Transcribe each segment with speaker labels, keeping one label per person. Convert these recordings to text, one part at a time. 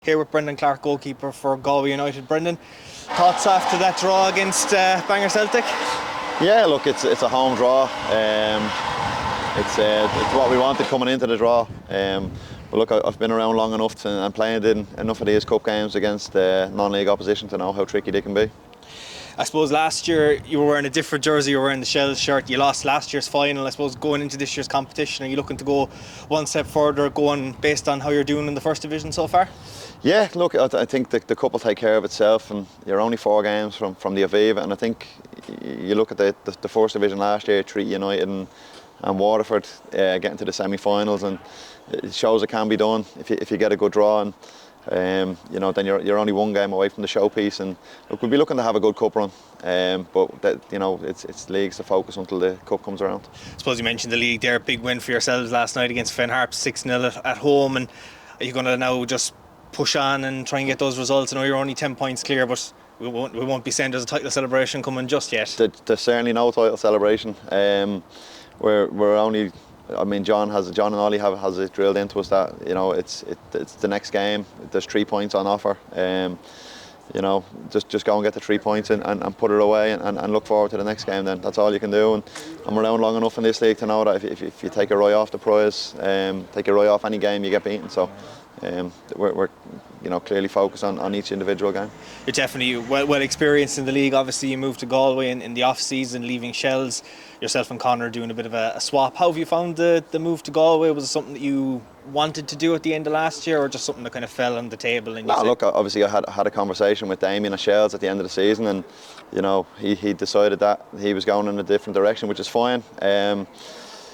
Speaker 1: Here with Brendan Clarke, goalkeeper for Galway United. Brendan, thoughts after that draw against Bangor Celtic?
Speaker 2: Yeah, look, it's a home draw. It's what we wanted coming into the draw. But look, I've been around long enough and played in enough of these cup games against non-league opposition to know how tricky they can be.
Speaker 1: I suppose last year you were wearing a different jersey, you were wearing the Shells shirt. You lost last year's final. I suppose going into this year's competition, are you looking to go one step further, going based on how you're doing in the first division so far?
Speaker 2: Yeah, look, I think the cup will take care of itself, and you're only 4 games from the Aviva, and I think you look at the first division last year, Treaty United and Waterford getting to the semi-finals, and it shows it can be done if you get a good draw, and then you're only 1 game away from the showpiece. And look, we'll be looking to have a good cup run, but it's leagues to focus until the cup comes around.
Speaker 1: I suppose you mentioned the league there, big win for yourselves last night against Fenn Harps, 6-0 at home, and are you going to now just push on and try and get those results? I know you're only 10 points clear, but we won't be saying there's a title celebration coming just yet.
Speaker 2: There's certainly no title celebration. We're only, I mean, John and Ollie has it drilled into us that it's the next game. There's 3 points on offer. Just go and get the 3 points and put it away and look forward to the next game. Then that's all you can do. And I'm around long enough in this league to know that if you take your eye off the prize, take your eye off any game, you get beaten. So we're clearly focused on each individual game.
Speaker 1: You're definitely well experienced in the league. Obviously you moved to Galway in the off season, leaving Shells. Yourself and Conor doing a bit of a swap. How have you found the move to Galway? Was it something that you wanted to do at the end of last year, or just something that kind of fell on the table? And
Speaker 2: look, obviously I had a conversation with Damien at Shells at the end of the season, and he decided that he was going in a different direction, which is fine.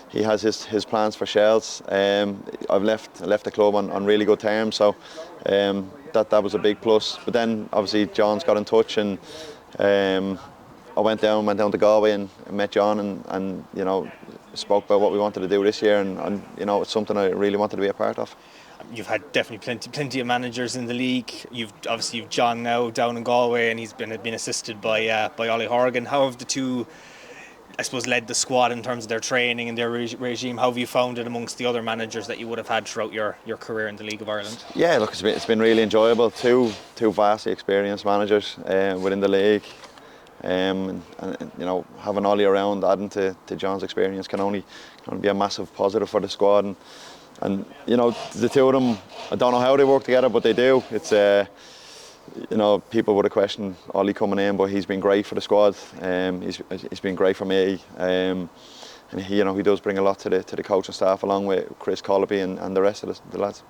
Speaker 2: He has his plans for Shells. I've left the club on really good terms, so that was a big plus. But then obviously John's got in touch, and I went down to Galway and met John and spoke about what we wanted to do this year, and it's something I really wanted to be a part of.
Speaker 1: You've had definitely plenty of managers in the league. You've John now down in Galway, and he's been assisted by Ollie Horgan. How have the two, I suppose, led the squad in terms of their training and their regime? How have you found it amongst the other managers that you would have had throughout your career in the League of Ireland? Yeah,
Speaker 2: look, it's been really enjoyable. Two vastly experienced managers within the league. And having Ollie around, adding to John's experience, can only be a massive positive for the squad. And the two of them, I don't know how they work together, but they do. It's people would have questioned Ollie coming in, but he's been great for the squad. He's been great for me. And he does bring a lot to the coaching staff, along with Chris Colby and the rest of the lads.